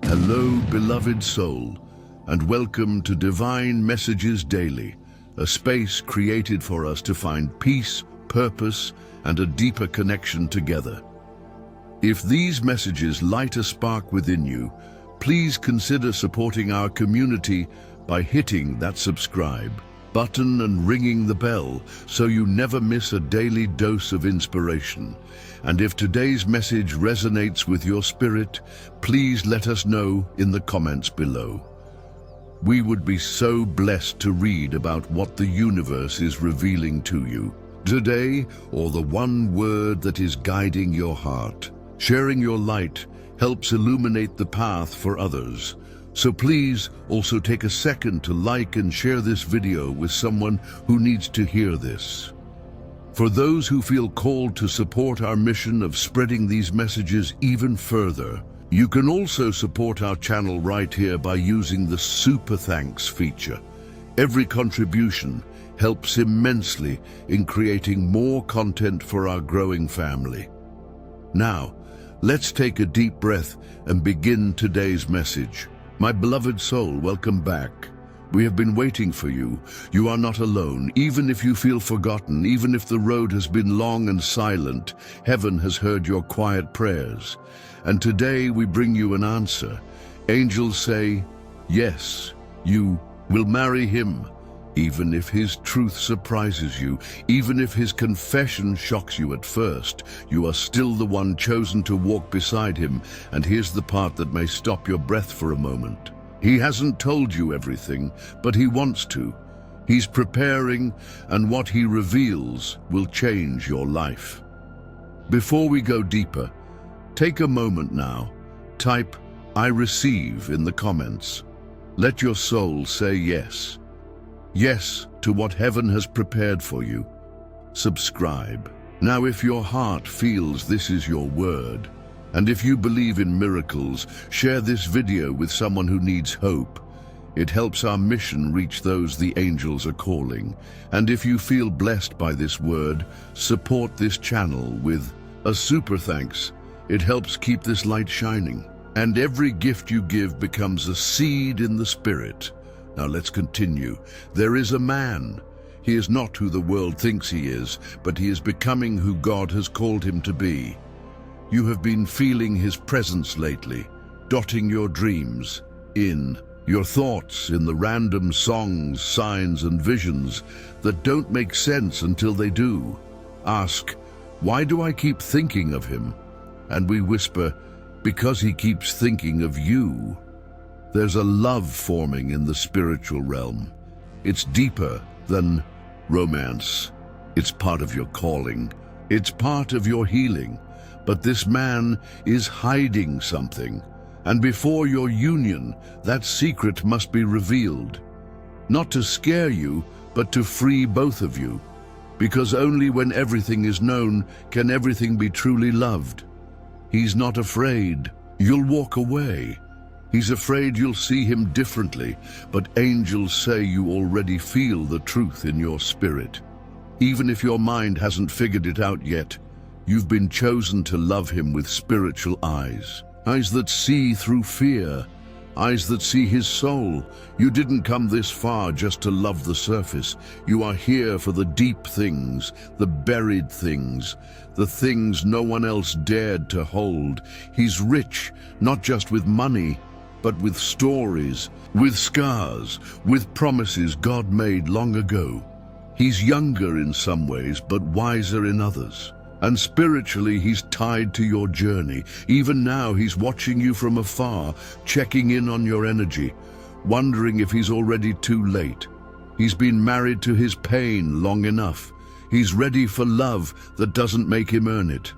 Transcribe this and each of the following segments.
Hello, beloved soul, and welcome to Divine Messages Daily, a space created for us to find peace, purpose, and a deeper connection together. If these messages light a spark within you, please consider supporting our community by hitting that subscribe button and ringing the bell so you never miss a daily dose of inspiration. And if today's message resonates with your spirit, please let us know in the comments below. We would be so blessed to read about what the universe is revealing to you today, or the one word that is guiding your heart. Sharing your light helps illuminate the path for others. So please also take a second to like and share this video with someone who needs to hear this. For those who feel called to support our mission of spreading these messages even further, you can also support our channel right here by using the Super Thanks feature. Every contribution helps immensely in creating more content for our growing family. Now, let's take a deep breath and begin today's message. My beloved soul, welcome back. We have been waiting for you. You are not alone. Even if you feel forgotten, even if the road has been long and silent, heaven has heard your quiet prayers. And today we bring you an answer. Angels say, yes, you will marry him. Even if his truth surprises you, even if his confession shocks you at first, you are still the one chosen to walk beside him. And here's the part that may stop your breath for a moment. He hasn't told you everything, but he wants to. He's preparing, and what he reveals will change your life. Before we go deeper, take a moment now. Type, I receive in the comments. Let your soul say yes. Yes to what heaven has prepared for you. Subscribe. Now, if your heart feels this is your word, and if you believe in miracles, share this video with someone who needs hope. It helps our mission reach those the angels are calling. And if you feel blessed by this word, support this channel with a super thanks. It helps keep this light shining. And every gift you give becomes a seed in the spirit. Now let's continue. There is a man. He is not who the world thinks he is, but he is becoming who God has called him to be. You have been feeling his presence lately, dotting your dreams in your thoughts, in the random songs, signs, and visions that don't make sense until they do. Ask, why do I keep thinking of him? And we whisper, because he keeps thinking of you. There's a love forming in the spiritual realm. It's deeper than romance. It's part of your calling. It's part of your healing. But this man is hiding something. And before your union, that secret must be revealed. Not to scare you, but to free both of you. Because only when everything is known can everything be truly loved. He's not afraid. You'll walk away. He's afraid you'll see him differently, but angels say you already feel the truth in your spirit. Even if your mind hasn't figured it out yet, you've been chosen to love him with spiritual eyes. Eyes that see through fear. Eyes that see his soul. You didn't come this far just to love the surface. You are here for the deep things, the buried things, the things no one else dared to hold. He's rich, not just with money, but with stories, with scars, with promises God made long ago. He's younger in some ways, but wiser in others. And spiritually, he's tied to your journey. Even now, he's watching you from afar, checking in on your energy, wondering if he's already too late. He's been married to his pain long enough. He's ready for love that doesn't make him earn it.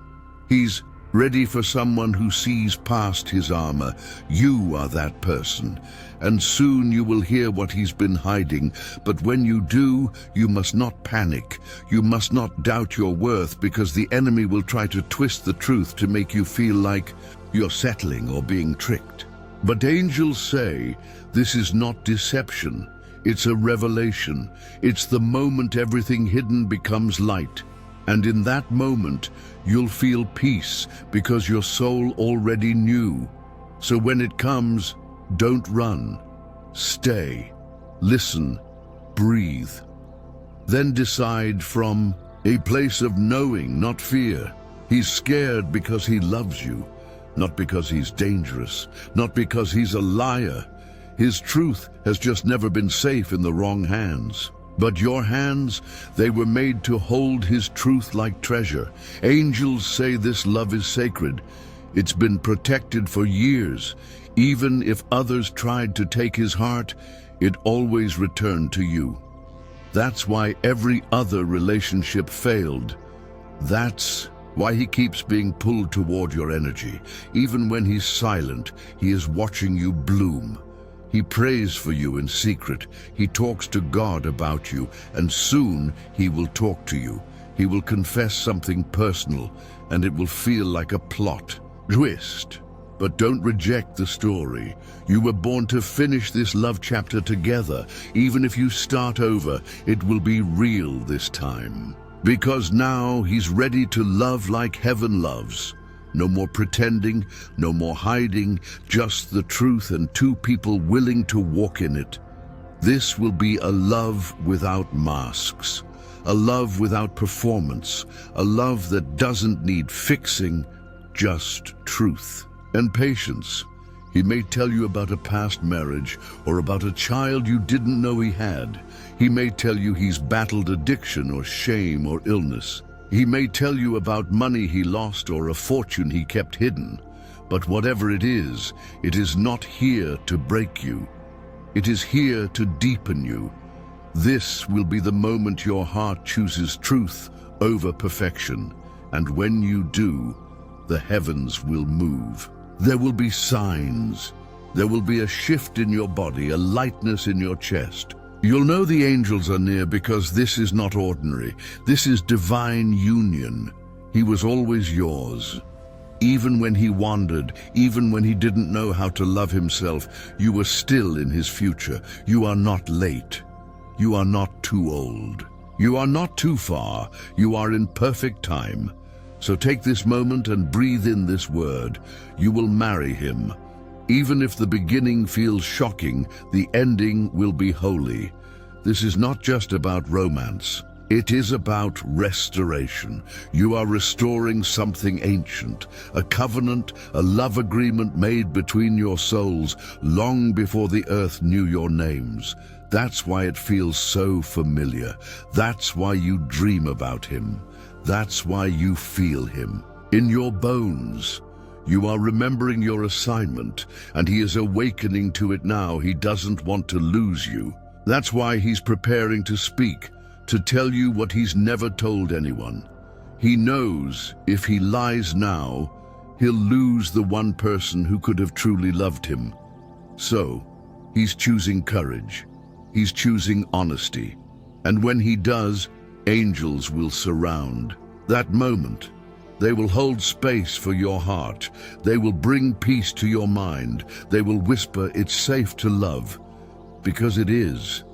He's ready for someone who sees past his armor. You are that person. And soon you will hear what he's been hiding. But when you do, you must not panic. You must not doubt your worth, because the enemy will try to twist the truth to make you feel like you're settling or being tricked. But angels say this is not deception. It's a revelation. It's the moment everything hidden becomes light. And in that moment, you'll feel peace because your soul already knew. So when it comes, don't run. Stay, listen, breathe. Then decide from a place of knowing, not fear. He's scared because he loves you, not because he's dangerous, not because he's a liar. His truth has just never been safe in the wrong hands. But your hands, they were made to hold his truth like treasure. Angels say this love is sacred. It's been protected for years. Even if others tried to take his heart, it always returned to you. That's why every other relationship failed. That's why he keeps being pulled toward your energy. Even when he's silent, he is watching you bloom. He prays for you in secret. He talks to God about you, and soon he will talk to you. He will confess something personal, and it will feel like a plot twist. But don't reject the story. You were born to finish this love chapter together. Even if you start over, it will be real this time. Because now he's ready to love like heaven loves. No more pretending, no more hiding, just the truth and two people willing to walk in it. This will be a love without masks, a love without performance, a love that doesn't need fixing, just truth and patience. He may tell you about a past marriage or about a child you didn't know he had. He may tell you he's battled addiction or shame or illness. He may tell you about money he lost or a fortune he kept hidden. But whatever it is not here to break you. It is here to deepen you. This will be the moment your heart chooses truth over perfection. And when you do, the heavens will move. There will be signs. There will be a shift in your body, a lightness in your chest. You'll know the angels are near because this is not ordinary. This is divine union. He was always yours. Even when he wandered, even when he didn't know how to love himself, you were still in his future. You are not late. You are not too old. You are not too far. You are in perfect time. So take this moment and breathe in this word. You will marry him. Even if the beginning feels shocking, the ending will be holy. This is not just about romance. It is about restoration. You are restoring something ancient, a covenant, a love agreement made between your souls long before the earth knew your names. That's why it feels so familiar. That's why you dream about him. That's why you feel him. In your bones, you are remembering your assignment, and he is awakening to it now. He doesn't want to lose you. That's why he's preparing to speak, to tell you what he's never told anyone. He knows if he lies now, he'll lose the one person who could have truly loved him. So, he's choosing courage. He's choosing honesty. And when he does, angels will surround. That moment, they will hold space for your heart. They will bring peace to your mind. They will whisper, it's safe to love. Because it is.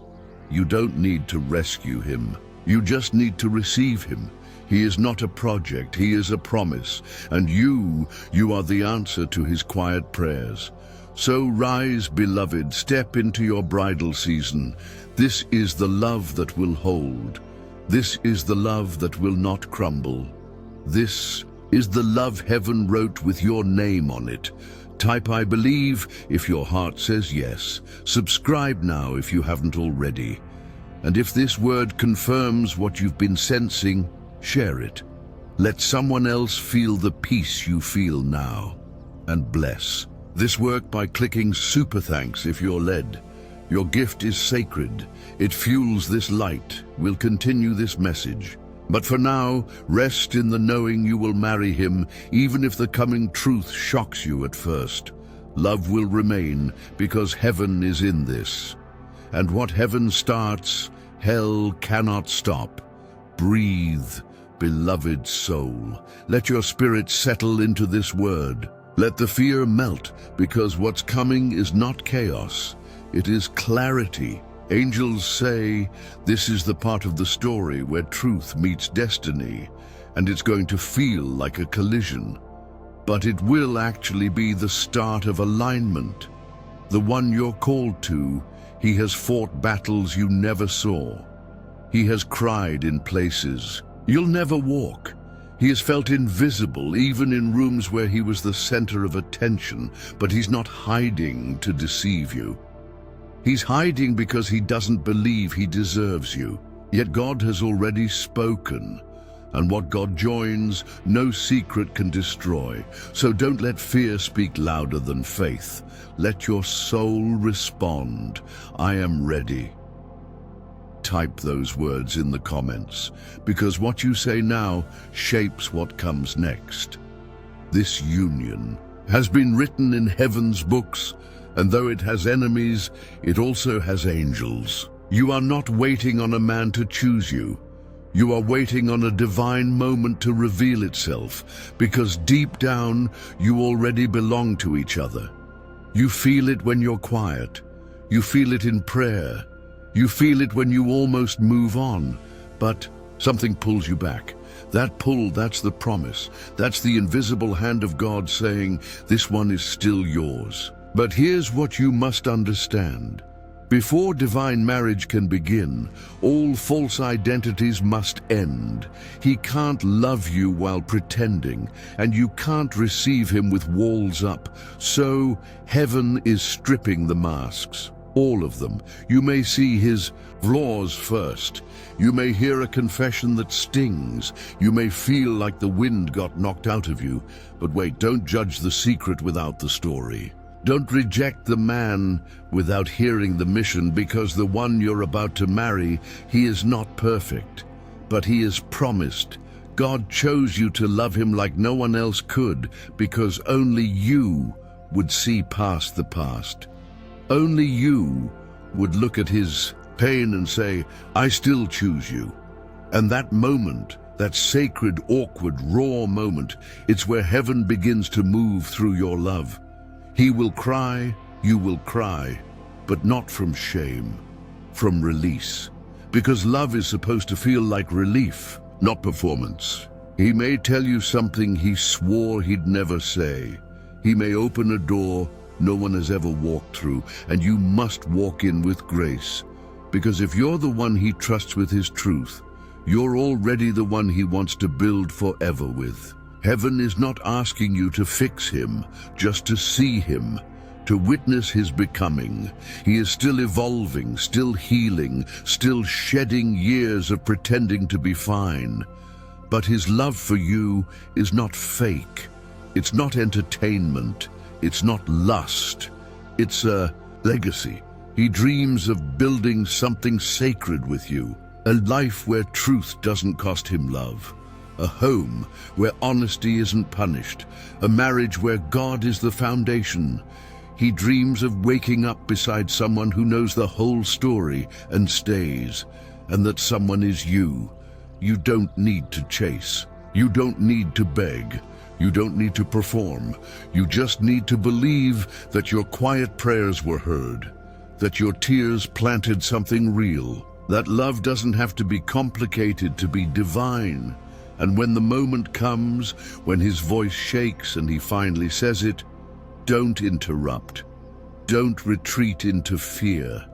You don't need to rescue him. You just need to receive him. He is not a project, he is a promise. And you are the answer to his quiet prayers. So rise, beloved, step into your bridal season. This is the love that will hold. This is the love that will not crumble. This is the love heaven wrote with your name on it. Type I believe if your heart says yes. Subscribe now if you haven't already. And if this word confirms what you've been sensing, share it. Let someone else feel the peace you feel now. And bless this work by clicking super thanks if you're led. Your gift is sacred. It fuels this light. We'll continue this message. But for now, rest in the knowing you will marry him, even if the coming truth shocks you at first. Love will remain, because heaven is in this. And what heaven starts, hell cannot stop. Breathe, beloved soul. Let your spirit settle into this word. Let the fear melt, because what's coming is not chaos. It is clarity. Angels say this is the part of the story where truth meets destiny, and it's going to feel like a collision. but it will actually be the start of alignment. The one you're called to, he has fought battles you never saw. He has cried in places you'll never walk. He has felt invisible, even in rooms where he was the center of attention, but he's not hiding to deceive you. He's hiding because he doesn't believe he deserves you. Yet God has already spoken, and what God joins, no secret can destroy. So don't let fear speak louder than faith. Let your soul respond. I am ready. Type those words in the comments, because what you say now shapes what comes next. This union has been written in heaven's books, and though it has enemies, it also has angels. You are not waiting on a man to choose you. You are waiting on a divine moment to reveal itself, because deep down, you already belong to each other. You feel it when you're quiet. You feel it in prayer. You feel it when you almost move on, but something pulls you back. That pull, that's the promise. That's the invisible hand of God saying, this one is still yours. But here's what you must understand. Before divine marriage can begin, all false identities must end. He can't love you while pretending, and you can't receive him with walls up. So heaven is stripping the masks. All of them. You may see his flaws first. You may hear a confession that stings. You may feel like the wind got knocked out of you. But wait, don't judge the secret without the story. Don't reject the man without hearing the mission, because the one you're about to marry, he is not perfect, but he is promised. God chose you to love him like no one else could, because only you would see past the past. Only you would look at his pain and say, I still choose you. And that moment, that sacred, awkward, raw moment, it's where heaven begins to move through your love. He will cry, you will cry, but not from shame, from release. Because love is supposed to feel like relief, not performance. He may tell you something he swore he'd never say. He may open a door no one has ever walked through, and you must walk in with grace. Because if you're the one he trusts with his truth, you're already the one he wants to build forever with. Heaven is not asking you to fix him, just to see him, to witness his becoming. He is still evolving, still healing, still shedding years of pretending to be fine. But his love for you is not fake. It's not entertainment. It's not lust. It's a legacy. He dreams of building something sacred with you, a life where truth doesn't cost him love, a home where honesty isn't punished, a marriage where God is the foundation. He dreams of waking up beside someone who knows the whole story and stays, and that someone is you. You don't need to chase. You don't need to beg. You don't need to perform. You just need to believe that your quiet prayers were heard, that your tears planted something real, that love doesn't have to be complicated to be divine. And when the moment comes, when his voice shakes and he finally says it, don't interrupt. Don't retreat into fear.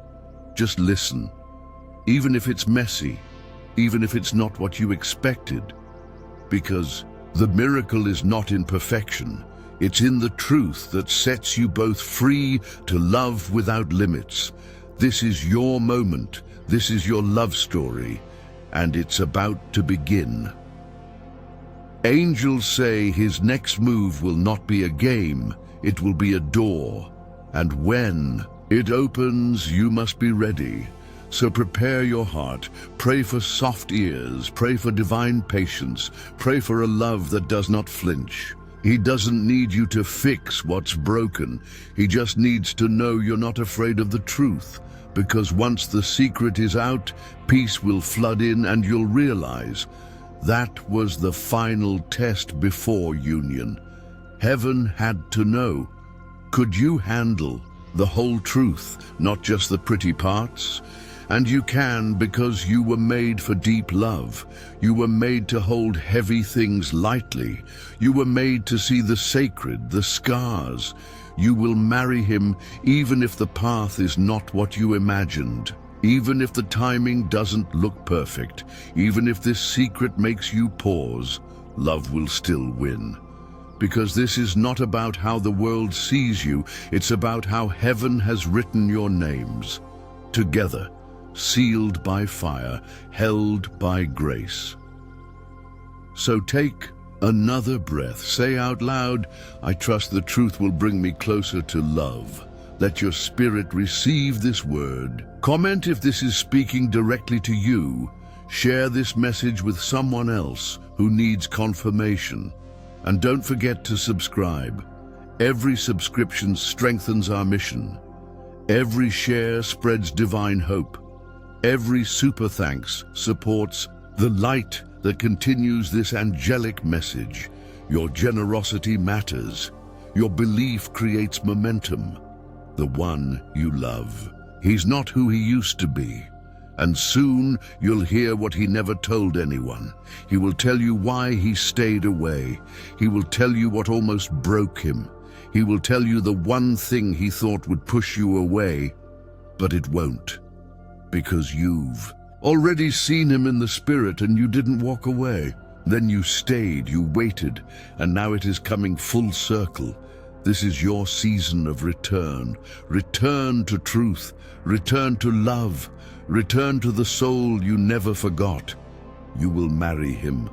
Just listen. Even if it's messy, even if it's not what you expected, because the miracle is not in perfection. It's in the truth that sets you both free to love without limits. This is your moment. This is your love story, and it's about to begin. Angels say his next move will not be a game, it will be a door. And when it opens, you must be ready. So prepare your heart, pray for soft ears, pray for divine patience, pray for a love that does not flinch. He doesn't need you to fix what's broken. He just needs to know you're not afraid of the truth. Because once the secret is out, peace will flood in and you'll realize that was the final test before union. Heaven had to know. Could you handle the whole truth, not just the pretty parts? And you can because you were made for deep love. You were made to hold heavy things lightly. You were made to see the sacred, the scars. You will marry him even if the path is not what you imagined. Even if the timing doesn't look perfect. Even if this secret makes you pause, love will still win. Because this is not about how the world sees you, it's about how heaven has written your names. Together, sealed by fire, held by grace. So take another breath. Say out loud, I trust the truth will bring me closer to love. Let your spirit receive this word. Comment if this is speaking directly to you. Share this message with someone else who needs confirmation. And don't forget to subscribe. Every subscription strengthens our mission. Every share spreads divine hope. Every super thanks supports the light that continues this angelic message. Your generosity matters. Your belief creates momentum. The one you love. He's not who he used to be. And soon you'll hear what he never told anyone. He will tell you why he stayed away. He will tell you what almost broke him. He will tell you the one thing he thought would push you away, but it won't. Because you've already seen him in the spirit and you didn't walk away. Then you stayed, you waited, and now it is coming full circle. This is your season of return. Return to truth. Return to love. Return to the soul you never forgot. You will marry him.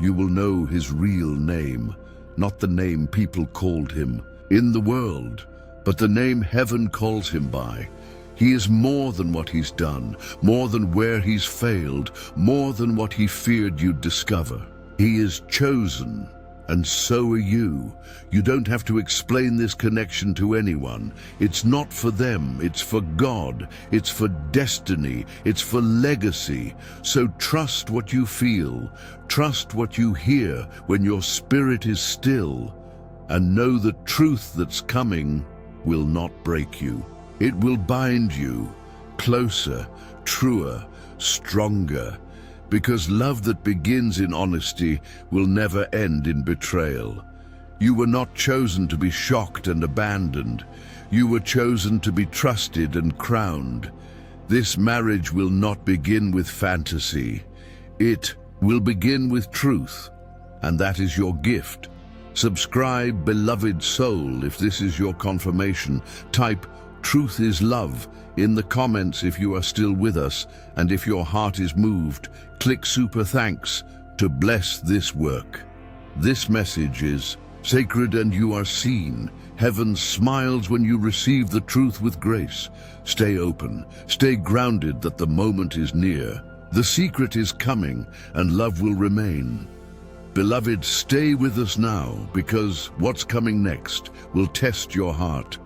You will know his real name, not the name people called him in the world, but the name heaven calls him by. He is more than what he's done, more than where he's failed, more than what he feared you'd discover. He is chosen, and so are you. You don't have to explain this connection to anyone. It's not for them, it's for God. It's for destiny, it's for legacy. So trust what you feel, trust what you hear when your spirit is still, and know the truth that's coming will not break you. It will bind you closer, truer, stronger. Because love that begins in honesty will never end in betrayal. You were not chosen to be shocked and abandoned. You were chosen to be trusted and crowned. This marriage will not begin with fantasy. It will begin with truth, and that is your gift. Subscribe, beloved soul, if this is your confirmation. Type "Truth is Love" in the comments if you are still with us, and if your heart is moved, click super thanks to bless this work. This message is sacred and you are seen. Heaven smiles when you receive the truth with grace. Stay open, stay grounded that the moment is near. The secret is coming and love will remain. Beloved, stay with us now, because what's coming next will test your heart.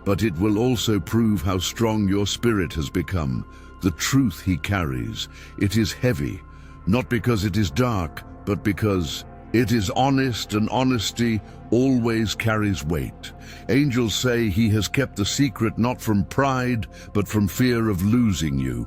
But it will also prove how strong your spirit has become. The truth he carries, it is heavy, not because it is dark, but because it is honest, and honesty always carries weight. Angels say he has kept the secret not from pride, but from fear of losing you.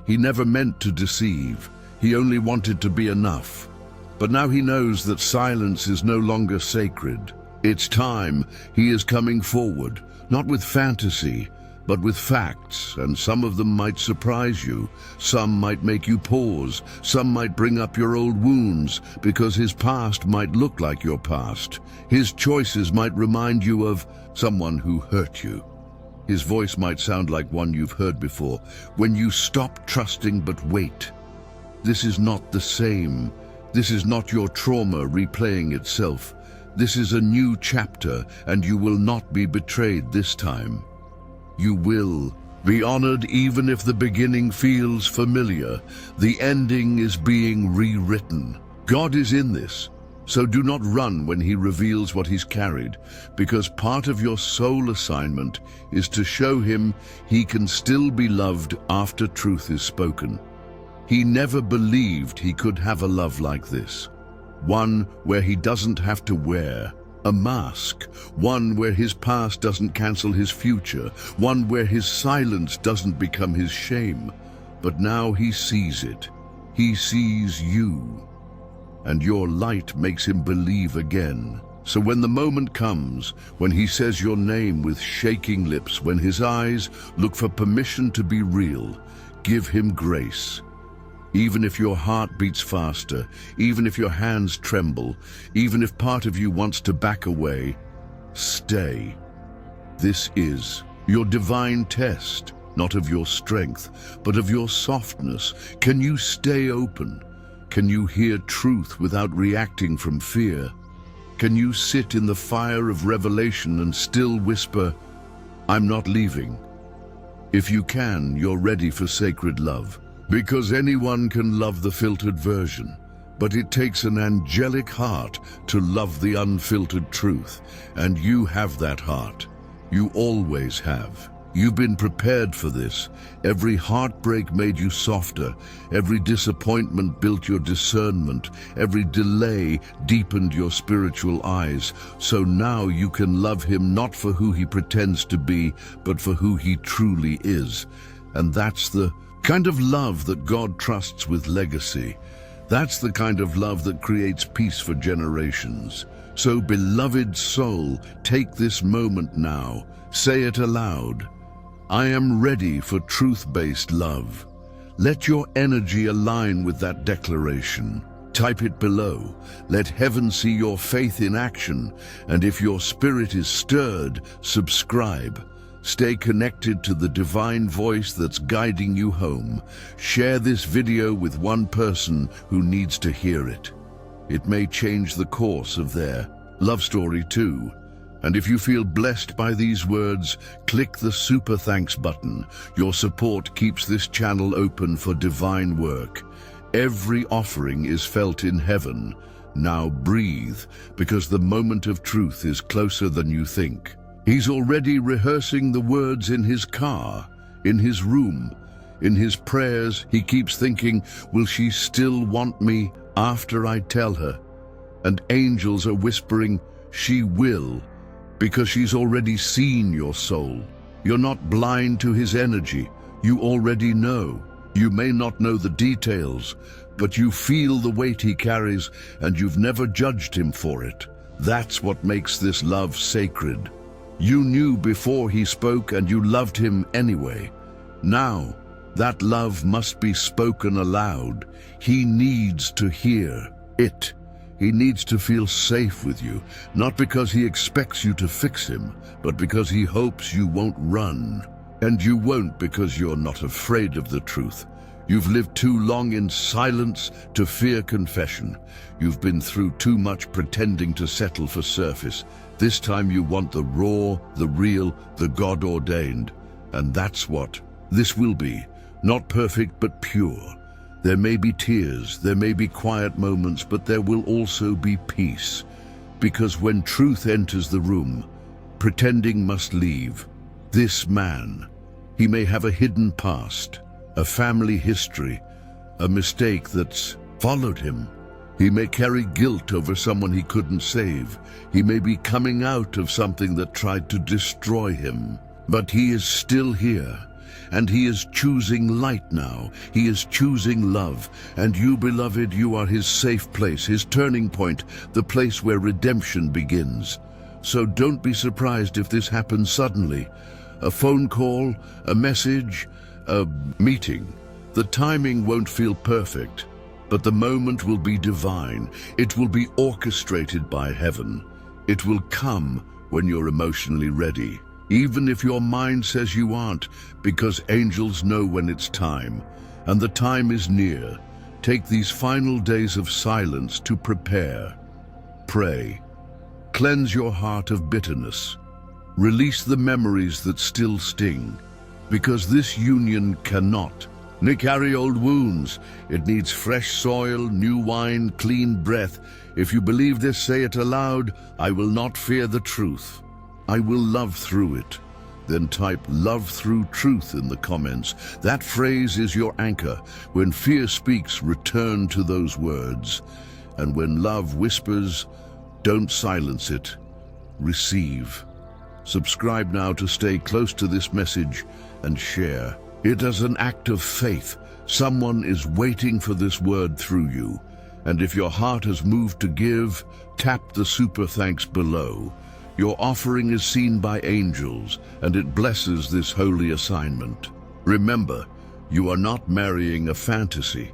He never meant to deceive. He only wanted to be enough. But now he knows that silence is no longer sacred. It's time. He is coming forward. Not with fantasy, but with facts, and some of them might surprise you. Some might make you pause. Some might bring up your old wounds, because his past might look like your past. His choices might remind you of someone who hurt you. His voice might sound like one you've heard before. When you stop trusting but wait, this is not the same. This is not your trauma replaying itself. This is a new chapter, and you will not be betrayed this time. You will be honored even if the beginning feels familiar. The ending is being rewritten. God is in this, so do not run when he reveals what he's carried, because part of your soul assignment is to show him he can still be loved after truth is spoken. He never believed he could have a love like this. One where he doesn't have to wear a mask. One where his past doesn't cancel his future. One where his silence doesn't become his shame. but now he sees it. He sees you, and your light makes him believe again. So when the moment comes, when he says your name with shaking lips, when his eyes look for permission to be real, give him grace. Even if your heart beats faster, even if your hands tremble, even if part of you wants to back away, stay. This is your divine test, not of your strength, but of your softness. Can you stay open? Can you hear truth without reacting from fear? Can you sit in the fire of revelation and still whisper, I'm not leaving? If you can, you're ready for sacred love. Because anyone can love the filtered version, but it takes an angelic heart to love the unfiltered truth, and you have that heart. You always have. You've been prepared for this. Every heartbreak made you softer. Every disappointment built your discernment. Every delay deepened your spiritual eyes. So now you can love him not for who he pretends to be, but for who he truly is. And that's the kind of love that God trusts with legacy. That's the kind of love that creates peace for generations. So, beloved soul, take this moment now. Say it aloud. I am ready for truth-based love. Let your energy align with that declaration. Type it below. Let heaven see your faith in action. And if your spirit is stirred, subscribe. Stay connected to the divine voice that's guiding you home. Share this video with one person who needs to hear it. It may change the course of their love story too. And if you feel blessed by these words, click the super thanks button. Your support keeps this channel open for divine work. Every offering is felt in heaven. Now breathe, because the moment of truth is closer than you think. He's already rehearsing the words in his car, in his room, in his prayers. He keeps thinking, will she still want me after I tell her? And angels are whispering, she will, because she's already seen your soul. You're not blind to his energy. You already know. You may not know the details, but you feel the weight he carries, and you've never judged him for it. That's what makes this love sacred. You knew before he spoke, and you loved him anyway. Now, that love must be spoken aloud. He needs to hear it. He needs to feel safe with you, not because he expects you to fix him, but because he hopes you won't run. And you won't, because you're not afraid of the truth. You've lived too long in silence to fear confession. You've been through too much pretending to settle for surface. This time you want the raw, the real, the God-ordained. And that's what this will be. Not perfect, but pure. There may be tears, there may be quiet moments, but there will also be peace. Because when truth enters the room, pretending must leave. This man, he may have a hidden past, a family history, a mistake that's followed him. He may carry guilt over someone he couldn't save. He may be coming out of something that tried to destroy him. But he is still here, and he is choosing light now. He is choosing love. And you, beloved, you are his safe place, his turning point, the place where redemption begins. So don't be surprised if this happens suddenly. A phone call, a message, a meeting. The timing won't feel perfect, but the moment will be divine. It will be orchestrated by heaven. It will come when you're emotionally ready, even if your mind says you aren't, because angels know when it's time, and the time is near. Take these final days of silence to prepare. Pray. Cleanse your heart of bitterness. Release the memories that still sting, because this union cannot carry old wounds. It needs fresh soil, new wine, clean breath. If you believe this, say it aloud. I will not fear the truth. I will love through it. Then type love through truth in the comments. That phrase is your anchor. When fear speaks, return to those words. And when love whispers, don't silence it. Receive. Subscribe now to stay close to this message and share it as an act of faith, Someone is waiting for this word through you. And if your heart has moved to give, tap the super thanks below. Your offering is seen by angels, and it blesses this holy assignment. Remember, you are not marrying a fantasy.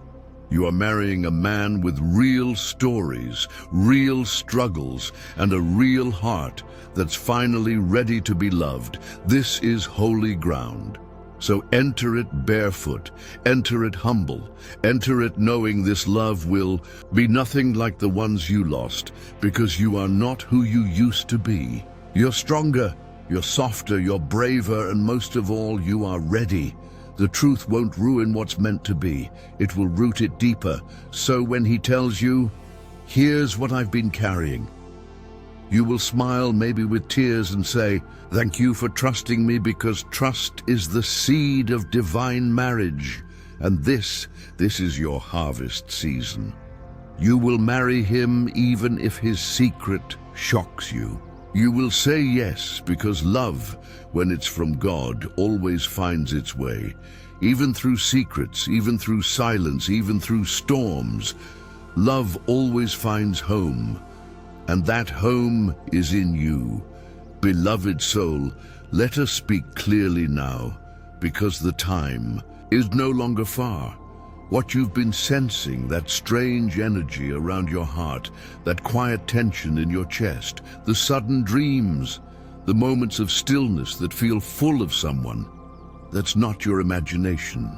You are marrying a man with real stories, real struggles, and a real heart that's finally ready to be loved. This is holy ground. So enter it barefoot, enter it humble, enter it knowing this love will be nothing like the ones you lost, because you are not who you used to be. You're stronger, you're softer, you're braver, and most of all, you are ready. The truth won't ruin what's meant to be. It will root it deeper. So when he tells you, here's what I've been carrying, you will smile, maybe with tears, and say, thank you for trusting me, because trust is the seed of divine marriage. And this is your harvest season. You will marry him even if his secret shocks you. You will say yes, because love, when it's from God, always finds its way. Even through secrets, even through silence, even through storms, love always finds home. And that home is in you. Beloved soul, let us speak clearly now, because the time is no longer far. What you've been sensing, that strange energy around your heart, that quiet tension in your chest, the sudden dreams, the moments of stillness that feel full of someone, that's not your imagination.